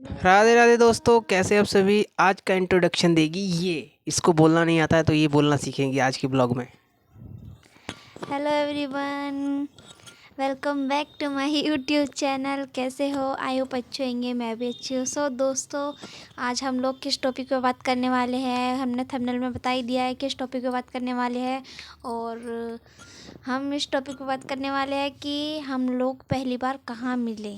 राधे राधे दोस्तों, कैसे आप सभी। आज का इंट्रोडक्शन देगी ये। इसको बोलना नहीं आता है तो ये बोलना सीखेंगे आज के ब्लॉग में। Hello everyone, welcome back to my YouTube channel. कैसे हो? आई होप अच्छे होंगे, मैं भी अच्छी हूँ। सो दोस्तों, आज हम लोग किस टॉपिक पे बात करने वाले हैं, हमने थंबनेल में बता ही दिया है किस टॉपिक पे बात करने वाले हैं। और हम इस टॉपिक पे बात करने वाले हैं कि हम लोग पहली बार कहाँ मिले।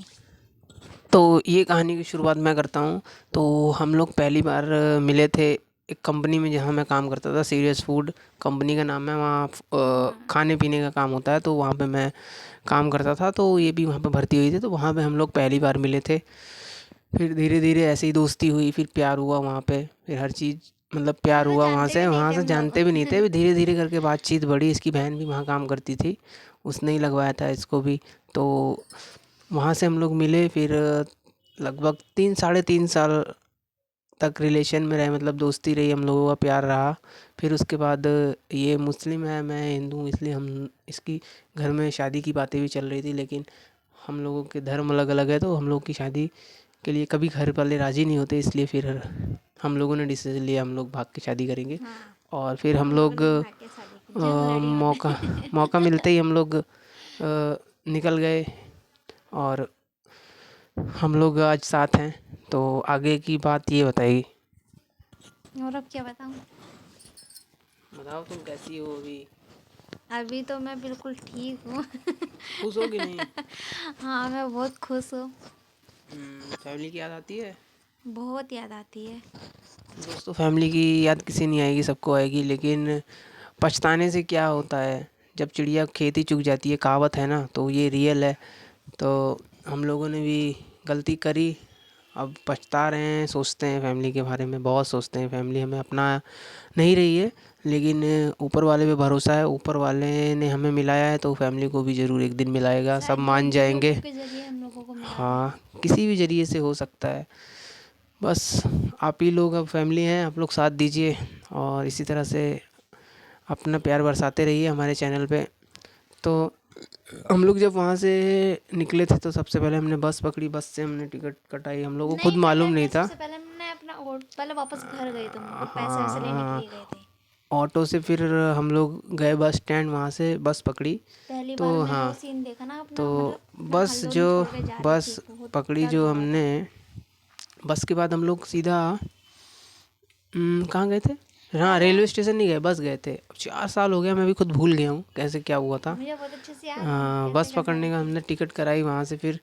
तो ये कहानी की शुरुआत मैं करता हूँ। तो हम लोग पहली बार मिले थे एक कंपनी में जहाँ मैं काम करता था। सीरियस फूड कंपनी का नाम है। वहाँ खाने पीने का काम होता है, तो वहाँ पे मैं काम करता था। तो ये भी वहाँ पे भर्ती हुई थी, तो वहाँ पे हम लोग पहली बार मिले थे। फिर धीरे धीरे ऐसे ही दोस्ती हुई, फिर प्यार हुआ वहाँ पे। फिर हर चीज़ मतलब प्यार हुआ वहाँ जानते भी से। नहीं वहाँ थे से हम लोग। जानते भी नहीं थे, फिर धीरे धीरे करके बातचीत बढ़ी। इसकी बहन भी वहाँ काम करती थी, उसने ही लगवाया था इसको भी। तो वहाँ से हम लोग मिले। फिर लगभग 3 साढ़े 3 साल तक रिलेशन में रहे, मतलब दोस्ती रही, हम लोगों का प्यार रहा। फिर उसके बाद ये मुस्लिम है, मैं हिंदू हूँ, इसलिए हम इसकी घर में शादी की बातें भी चल रही थी। लेकिन हम लोगों के धर्म अलग अलग है, तो हम लोग की शादी के लिए कभी घर वाले राज़ी नहीं होते, इसलिए फिर हम लोगों ने डिसीजन लिया हम लोग भाग के शादी करेंगे। हाँ, और फिर हम लोगों लोग ने भी भाग के शादी की, जो लड़ियों मौका ने। मौका मिलते ही हम लोग निकल गए। और हम लोग आज साथ हैं। तो आगे की बात ये बताइए। और अब क्या बताऊँ? बताओ तुम कैसी हो अभी। अभी तो मैं बिल्कुल ठीक हूँ। खुश हो कि नहीं। हाँ, मैं बहुत खुश हूँ। फैमिली की याद आती है। बहुत याद आती है। दोस्तों, फैमिली की याद किसी नहीं आएगी, सबको आएगी। लेकिन पछताने से क्या होता है, जब चिड़िया खेती चुग जाती है, कहावत है ना, तो ये रियल है। तो हम लोगों ने भी गलती करी, अब पछता रहे हैं। सोचते हैं फैमिली के बारे में, बहुत सोचते हैं। फैमिली हमें अपना नहीं रही है, लेकिन ऊपर वाले पे भरोसा है। ऊपर वाले ने हमें मिलाया है, तो फैमिली को भी ज़रूर एक दिन मिलाएगा, सब शायद मान जाएंगे। यूट्यूब के जरिए हम लोगों को मिला दे। हाँ, किसी भी ज़रिए से हो सकता है। बस आप ही लोग अब फैमिली हैं, आप लोग साथ दीजिए और इसी तरह से अपना प्यार बरसाते रहिए हमारे चैनल पे। तो हम लोग जब वहाँ से निकले थे, तो सबसे पहले हमने बस पकड़ी। बस से हमने टिकट कटाई, हम लोगों को खुद नहीं मालूम कटाई नहीं नहीं, था। सबसे पहले हमने अपना पहले वापस घर गए थे, मतलब पैसे वैसे लेने के हाँ, लिए गए थे। ऑटो से फिर हम लोग गए बस स्टैंड, वहाँ से बस पकड़ी। पहली बार तो मैंने वो हाँ, सीन देखा ना अपना, तो मतलब अपना बस हल्द्वानी जो छोड़ के जा रही थी, बस बहुत पकड़ी दर्द जो हो रहा हमने, था। बस के बाद हम लोग सीधा कहाँ गए थे। हाँ, पहले रेलवे स्टेशन नहीं गए, बस गए थे। अब 4 साल हो गया, मैं भी खुद भूल गया हूँ कैसे क्या हुआ था। मुझे बहुत अच्छे से याद है कैसे बस कैसे पकड़ने आई का थी। हमने टिकट कराई वहाँ से। फिर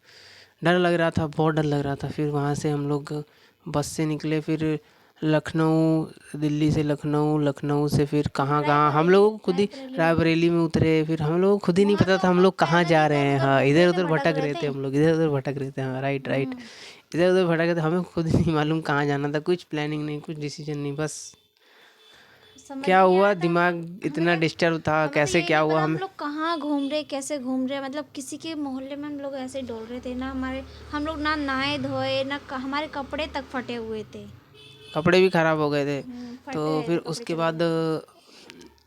डर लग रहा था, बहुत डर लग रहा था। फिर वहाँ से हम लोग बस से निकले, फिर लखनऊ, दिल्ली से लखनऊ, लखनऊ से फिर कहाँ कहाँ हम रायबरेली, लोगों को खुद ही रायबरेली में उतरे। रायबरेली में उतरे। फिर हम लोगों को खुद ही नहीं वहाँ पता तो था हम हम लोग लोग कहाँ पैदल जा रहे इधर हैं। उधर हाँ, घूम इधर रहे थे, उधर भटक भटक रहे रहे थे थे। हम लोग, इधर उधर भटक रहे थे। हाँ, राइट राइट। हम्म। इधर उधर भटक रहे थे, हमें खुद ही नहीं मालूम कहाँ जाना था। कुछ प्लानिंग नहीं, कुछ डिसीजन नहीं, बस समझ क्या ही नहीं आ हुआ, रहा था दिमाग हमें इतना तो। डिस्टर्ब था, हमें तो कैसे यही क्या नहीं हुआ पता हम हमें। लोग कहाँ घूम रहे, कैसे घूम रहे, मतलब किसी के मोहल्ले में हम लोग ऐसे ही डोल रहे थे ना। हम लोग ना नहाए धोए ना, हमारे कपड़े तक फटे हुए थे। कपड़े भी ख़राब हो गए थे। फट तो गए फिर थे कपड़े उसके चल बाद चल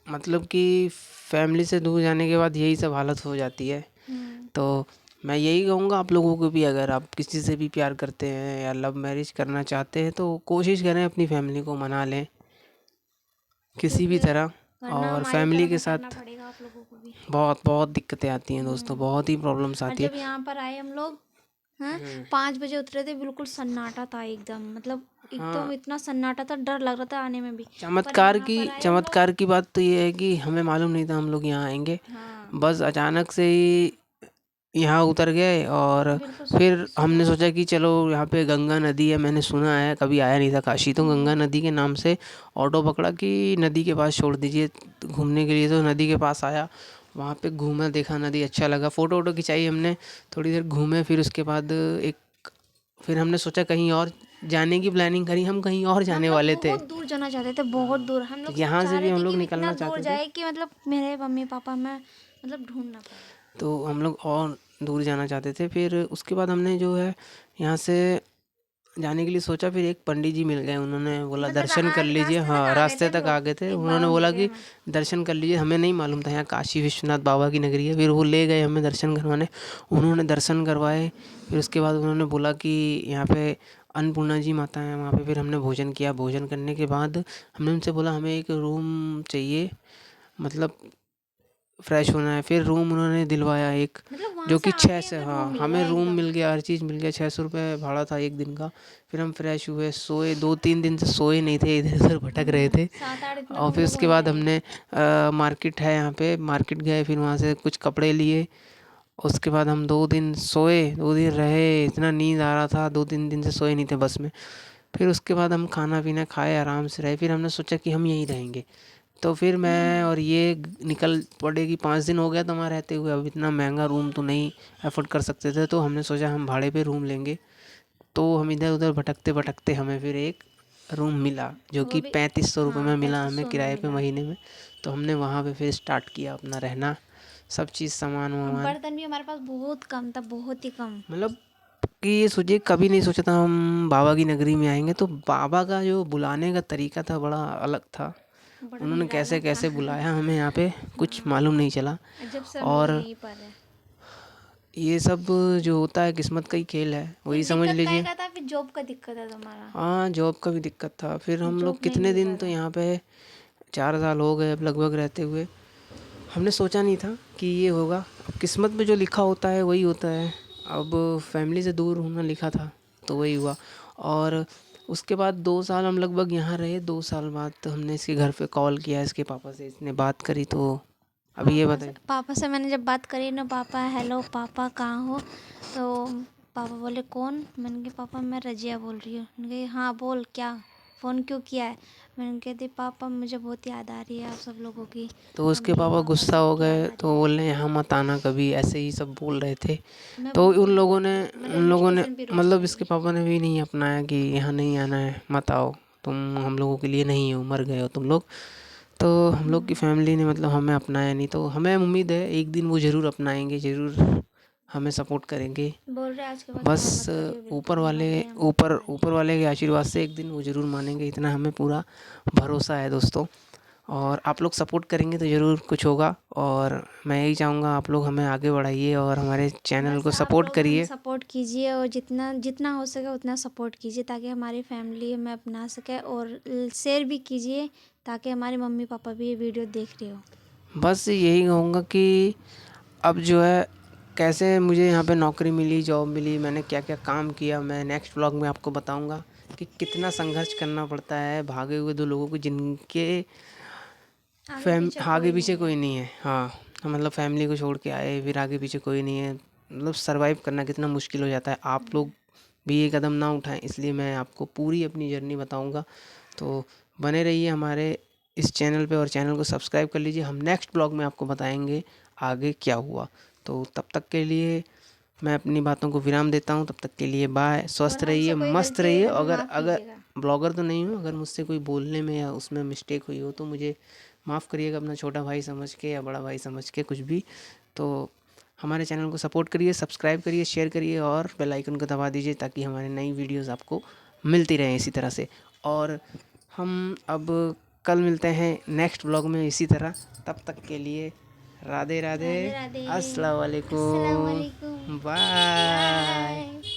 के। मतलब कि फैमिली से दूर जाने के बाद यही सब हालत हो जाती है। हम्म। तो मैं यही कहूँगा आप लोगों को भी, अगर आप किसी से भी प्यार करते हैं या लव मैरिज करना चाहते हैं, तो कोशिश करें अपनी फैमिली को मना लें किसी भी क्योंकि तरह। वरना और हमारी फैमिली तरह के से करना साथ पड़ेगा आप लोगों को भी। बहुत बहुत दिक्कतें आती हैं दोस्तों, हम्म। बहुत ही प्रॉब्लम्स और आती है। जब यहाँ पर आए हम लोग, हैं, हम्म, 5 बजे उतरे थे, बिल्कुल सन्नाटा था एकदम, मतलब हाँ। एकदम इतना सन्नाटा था, डर लग रहा था आने में भी। पर चमत्कार यहाँ की पर आए हम लोग। चमत्कार की बात तो ये है कि हमें मालूम नहीं था हम लोग यहाँ आएंगे। हाँ, बस अचानक से ही यहाँ उतर गए। और बिल्कुल फिर हमने सुबह। सोचा कि चलो यहाँ पे गंगा नदी है, मैंने सुना है, कभी आया नहीं था काशी। तो गंगा नदी के नाम से ऑटो पकड़ा कि नदी के पास छोड़ दीजिए घूमने के लिए। तो नदी के पास आया, वहाँ पे घूमा, देखा नदी, अच्छा लगा, फ़ोटो वोटो खिंचाई हमने। थोड़ी देर घूमे, फिर उसके बाद फिर हमने सोचा कहीं और जाने की प्लानिंग करी। हम कहीं और हम जाने लोग वाले थे। बहुत दूर जाना चाहते थे, बहुत हाँ, दूर। हम तो लोग यहाँ चाह से भी रहे हम थे लोग कि इतना निकलना दूर चाहते थे। जाए कि मतलब मेरे मम्मी पापा मैं मतलब ढूंढ ना पाए। तो हम लोग और दूर जाना चाहते थे। फिर उसके बाद हमने जो है यहाँ से जाने के लिए सोचा, फिर एक पंडित जी मिल गए, उन्होंने बोला मतलब दर्शन कर लीजिए। हाँ, रास्ते तक आ गए थे। एक उन्होंने बाबा बोला मिल गए कि दर्शन कर लीजिए। हमें नहीं मालूम था यहाँ काशी विश्वनाथ बाबा की नगरी है। फिर वो ले गए हमें दर्शन करवाने। उन्होंने दर्शन करवाए। फिर उसके बाद उन्होंने बोला कि यहाँ पे अन्नपूर्णा जी माता है, वहाँ पे फिर हमने भोजन किया। भोजन करने के बाद हमने उनसे बोला हमें एक रूम चाहिए, मतलब फ्रेश होना है। फिर रूम उन्होंने दिलवाया एक, मतलब वहाँ जो से कि छः आके से, हमें हाँ रूम मिल हमें गया रूम एकदम। मिल गया, हर चीज़ मिल गया। 600 रुपये भाड़ा था एक दिन का। फिर हम फ्रेश हुए, सोए। 2-3 दिन से सोए नहीं थे, इधर उधर भटक रहे थे। 7-8 दिन और हम फिर लोग उसके वहीं बाद रहे। हमने मार्केट है यहाँ पे, मार्केट गए। फिर वहाँ से कुछ कपड़े लिए। उसके बाद हम 2 दिन सोए, 2 दिन रहे। इतना नींद आ रहा था, 2-3 दिन से सोए नहीं थे बस में। फिर उसके बाद हम खाना पीना खाए, आराम से रहे। फिर हमने सोचा कि हम यहीं रहेंगे। तो फिर मैं और ये निकल पड़े कि 5 दिन हो गया तो वहाँ रहते हुए, अब इतना महंगा रूम तो नहीं अफोर्ड कर सकते थे। तो हमने सोचा हम भाड़े पे रूम लेंगे। तो हम इधर उधर भटकते भटकते हमें फिर एक रूम मिला, जो वो कि भी 3500 रुपये हाँ में मिला हमें 3500 में किराए पे मिला। महीने में। तो हमने वहाँ पे फिर स्टार्ट किया अपना रहना, सब चीज़ सामान अब वामान। बर्तन भी हमारे पास बहुत कम था, बहुत ही कम। मतलब कि ये सोचिए, कभी नहीं सोचा था हम बाबा की नगरी में आएंगे। तो बाबा का जो बुलाने का तरीका था बड़ा अलग था। बड़ा उन्होंने निराला कैसे था। कैसे बुलाया हमें यहाँ पे, कुछ हाँ, मालूम नहीं चला। जब से हम लोग और यहीं पर है। ये सब जो होता है किस्मत का ही खेल है, फिर वही समझ दिक्कत काहे लीजिए। का था, फिर जॉब का दिक्कत है तुम्हारा। हाँ, जॉब का भी दिक्कत था। फिर हम लोग जॉब नहीं कितने मिल दिन, तो पाता। यहाँ पे 4 साल हो गए अब लगभग रहते हुए। हमने सोचा नहीं था कि ये होगा। अब किस्मत में जो लिखा होता है वही होता है। अब फैमिली से दूर होना लिखा था, तो वही हुआ। और उसके बाद 2 साल हम लगभग यहाँ रहे। 2 साल बाद तो हमने इसके घर पे कॉल किया, इसके पापा से इसने बात करी। तो अभी ये बताइए। पापा से मैंने जब बात करी ना, पापा हेलो पापा कहाँ हो, तो पापा बोले कौन। मैंने कहा पापा मैं रजिया बोल रही हूँ। उन्होंने कहा हाँ बोल, क्या फ़ोन क्यों किया है। मैंने कहा थी पापा मुझे बहुत याद आ रही है आप सब लोगों की। तो उसके मम्मी पापा पापा गुस्सा हो सबकी याद गए, आ रही तो है। बोल रहे यहाँ मत आना कभी, ऐसे ही सब बोल रहे थे। मैं तो उन लोगों ने मैंने उन पुलिस लोगों ने स्टेशन भी रोक मतलब ली। इसके पापा ने भी नहीं अपनाया कि यहाँ नहीं आना है, मत आओ, तुम हम लोगों के लिए नहीं हो, मर गए हो तुम लोग। तो हम लोग की फैमिली ने मतलब हमें अपनाया नहीं। तो हमें उम्मीद है एक दिन वो ज़रूर अपनाएंगे, ज़रूर हमें सपोर्ट करेंगे। बोल रहे आज के बाद बस फ़ोन मत करियो, ऊपर बिल्कुल वाले मत ही हम ऊपर तुम्हारे। ऊपर वाले के आशीर्वाद से एक दिन वो ज़रूर मानेंगे, इतना हमें पूरा भरोसा है दोस्तों। और आप लोग सपोर्ट करेंगे तो ज़रूर कुछ होगा। और मैं यही चाहूँगा आप लोग हमें आगे बढ़ाइए और हमारे चैनल बस को आप सपोर्ट लोग हमें करिए। सपोर्ट कीजिए, और जितना जितना हो सके उतना सपोर्ट कीजिए, ताकि हमारी फैमिली हमें अपना सके। और शेयर भी कीजिए, ताकि हमारे मम्मी पापा भी ये वीडियो देख रहे हो। बस यही कहूँगा कि अब जो है, कैसे मुझे यहाँ पे नौकरी मिली, जॉब मिली, मैंने क्या क्या काम किया, मैं नेक्स्ट व्लॉग में आपको बताऊँगा कि कितना संघर्ष करना पड़ता है भागे हुए 2 लोगों को, जिनके आगे पीछे आगे कोई पीछे नहीं है। कोई नहीं है। हाँ, मतलब फैमिली को छोड़ के आए, फिर आगे पीछे कोई नहीं है। मतलब सरवाइव करना कितना मुश्किल हो जाता है। आप लोग भी ये कदम ना उठाएं, इसलिए मैं आपको पूरी अपनी जर्नी बताऊंगा। तो बने रहिए हमारे इस चैनल पे और चैनल को सब्सक्राइब कर लीजिए। हम नेक्स्ट ब्लॉग में आपको बताएंगे आगे क्या हुआ। तो तब तक के लिए मैं अपनी बातों को विराम देता हूँ। तब तक के लिए बाय, और स्वस्थ रहिए, हमसे कोई मस्त गलती हुई रहिए। तो हमें अगर माफ़ अगर कीजिएगा। ब्लॉगर तो नहीं हूँ, अगर मुझसे कोई बोलने में या उसमें मिस्टेक हुई हो तो मुझे माफ़ करिएगा, अपना छोटा भाई समझ के या बड़ा भाई समझ के, कुछ भी। तो हमारे चैनल को सपोर्ट करिए, सब्सक्राइब करिए, शेयर करिए और बेल आइकन को दबा दीजिए, ताकि हमारी नई वीडियोस आपको मिलती रहें इसी तरह से। और हम अब कल मिलते हैं नेक्स्ट ब्लॉग में इसी तरह। तब तक के लिए राधे राधे, राधे राधे। अस्सलाम अस्सलाम वालेकुम, वालेकुम। बाय। बाय।